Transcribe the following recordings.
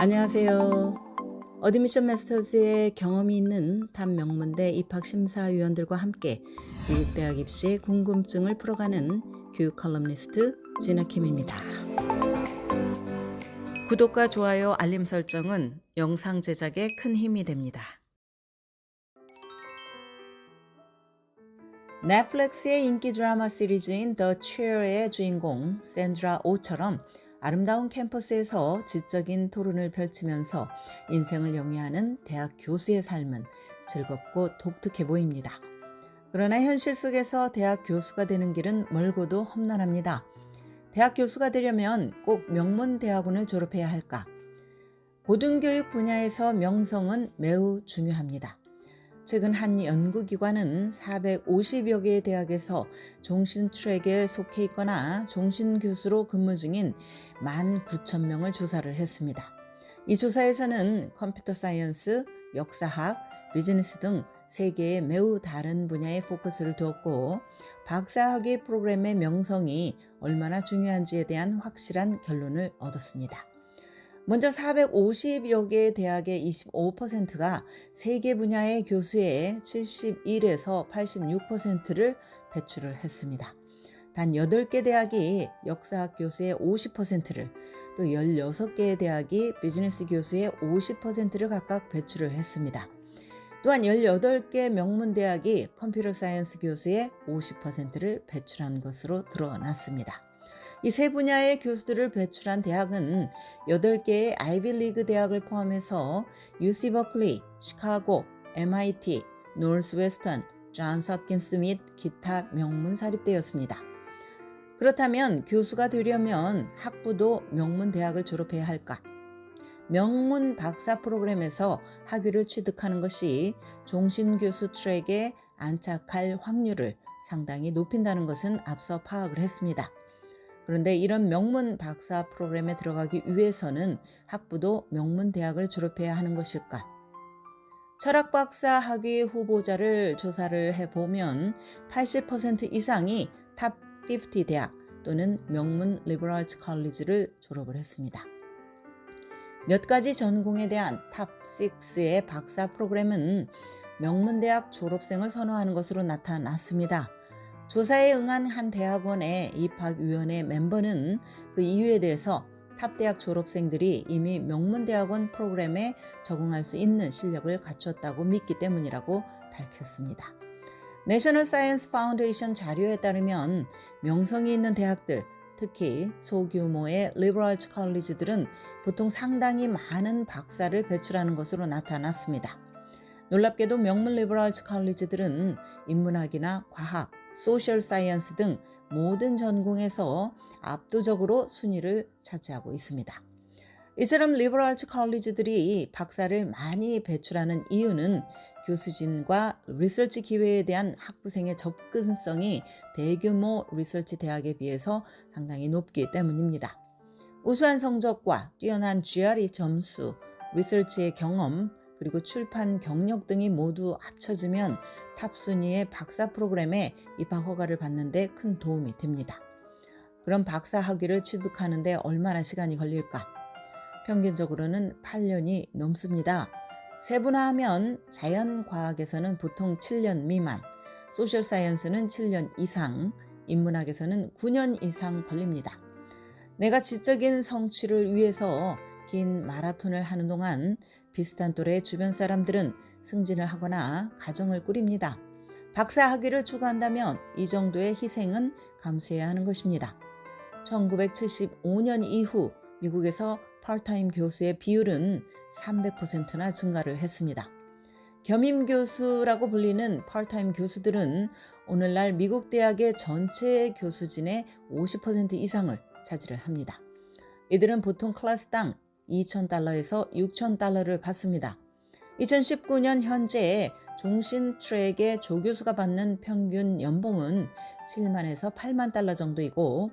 안녕하세요. 어드미션 마스터즈의 경험이 있는 탑 명문대 입학심사위원들과 함께 미국 대학 입시의 궁금증을 풀어가는 교육 컬럼니스트 진아킴입니다. 구독과 좋아요, 알림 설정은 영상 제작에 큰 힘이 됩니다. 넷플릭스의 인기 드라마 시리즈인 더 취어의 주인공 샌드라 오처럼 아름다운 캠퍼스에서 지적인 토론을 펼치면서 인생을 영위하는 대학 교수의 삶은 즐겁고 독특해 보입니다. 그러나 현실 속에서 대학 교수가 되는 길은 멀고도 험난합니다. 대학 교수가 되려면 꼭 명문 대학원을 졸업해야 할까? 고등교육 분야에서 명성은 매우 중요합니다. 최근 한 연구기관은 450여 개의 대학에서 종신 트랙에 속해 있거나 종신 교수로 근무 중인 19,000명을 조사를 했습니다. 이 조사에서는 컴퓨터 사이언스, 역사학, 비즈니스 등 3개의 매우 다른 분야에 포커스를 두었고 박사학위 프로그램의 명성이 얼마나 중요한지에 대한 확실한 결론을 얻었습니다. 먼저 450여 개의 대학의 25%가 세계 분야의 교수의 71에서 86%를 배출을 했습니다. 단 8개 대학이 역사학 교수의 50%를 또 16개의 대학이 비즈니스 교수의 50%를 각각 배출을 했습니다. 또한 18개 명문 대학이 컴퓨터 사이언스 교수의 50%를 배출한 것으로 드러났습니다. 이 세 분야의 교수들을 배출한 대학은 8개의 아이비리그 대학을 포함해서 UC 버클리, 시카고, MIT, 노스웨스턴, 존스 홉킨스 및 기타 명문 사립대였습니다. 그렇다면 교수가 되려면 학부도 명문 대학을 졸업해야 할까? 명문 박사 프로그램에서 학위를 취득하는 것이 종신 교수 트랙에 안착할 확률을 상당히 높인다는 것은 앞서 파악을 했습니다. 그런데 이런 명문 박사 프로그램에 들어가기 위해서는 학부도 명문 대학을 졸업해야 하는 것일까? 철학 박사 학위 후보자를 조사를 해보면 80% 이상이 탑 50 대학 또는 명문 리버럴 아츠 컬리지를 졸업을 했습니다. 몇 가지 전공에 대한 탑 6의 박사 프로그램은 명문 대학 졸업생을 선호하는 것으로 나타났습니다. 조사에 응한 한 대학원의 입학위원회 멤버는 그 이유에 대해서 탑대학 졸업생들이 이미 명문대학원 프로그램에 적응할 수 있는 실력을 갖췄다고 믿기 때문이라고 밝혔습니다. 내셔널 사이언스 파운데이션 자료에 따르면 명성이 있는 대학들, 특히 소규모의 리버럴 아츠 컬리지들은 보통 상당히 많은 박사를 배출하는 것으로 나타났습니다. 놀랍게도 명문 리버럴 아츠 컬리지들은 인문학이나 과학, 소셜 사이언스 등 모든 전공에서 압도적으로 순위를 차지하고 있습니다. 이처럼 리버럴 아츠 컬리지들이 박사를 많이 배출하는 이유는 교수진과 리서치 기회에 대한 학부생의 접근성이 대규모 리서치 대학에 비해서 상당히 높기 때문입니다. 우수한 성적과 뛰어난 GRE 점수, 리서치의 경험, 그리고 출판 경력 등이 모두 합쳐지면 탑 순위의 박사 프로그램에 입학 허가를 받는 데 큰 도움이 됩니다. 그럼 박사 학위를 취득하는 데 얼마나 시간이 걸릴까? 평균적으로는 8년이 넘습니다. 세분화하면 자연과학에서는 보통 7년 미만, 소셜 사이언스는 7년 이상, 인문학에서는 9년 이상 걸립니다. 내가 지적인 성취를 위해서 긴 마라톤을 하는 동안 비슷한 또래의 주변 사람들은 승진을 하거나 가정을 꾸립니다. 박사 학위를 추구한다면 이 정도의 희생은 감수해야 하는 것입니다. 1975년 이후 미국에서 파트타임 교수의 비율은 300%나 증가를 했습니다. 겸임 교수라고 불리는 파트타임 교수들은 오늘날 미국 대학의 전체 교수진의 50% 이상을 차지를 합니다. 이들은 보통 클래스당 $2,000에서 $6,000를 받습니다. 2019년 현재 종신 트랙의 조교수가 받는 평균 연봉은 7만에서 $8만 정도이고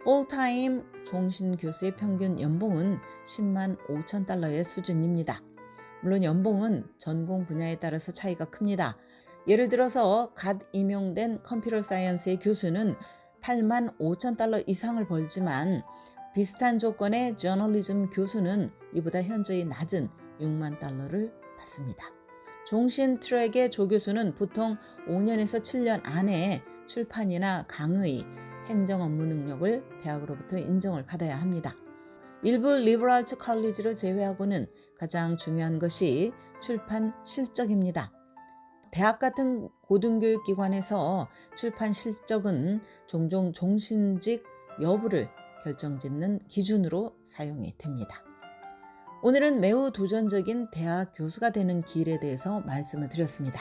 풀타임 종신 교수의 평균 연봉은 10만 $5,000의 수준입니다. 물론 연봉은 전공 분야에 따라서 차이가 큽니다. 예를 들어서 갓 임용된 컴퓨터 사이언스의 교수는 $85,000 이상을 벌지만 비슷한 조건의 저널리즘 교수는 이보다 현저히 낮은 6만 달러를 받습니다. 종신 트랙의 조 교수는 보통 5년에서 7년 안에 출판이나 강의, 행정 업무 능력을 대학으로부터 인정을 받아야 합니다. 일부 리버럴 아츠 컬리지를 제외하고는 가장 중요한 것이 출판 실적입니다. 대학 같은 고등교육기관에서 출판 실적은 종종 종신직 여부를 결정짓는 기준으로 사용이 됩니다. 오늘은 매우 도전적인 대학 교수가 되는 길에 대해서 말씀을 드렸습니다.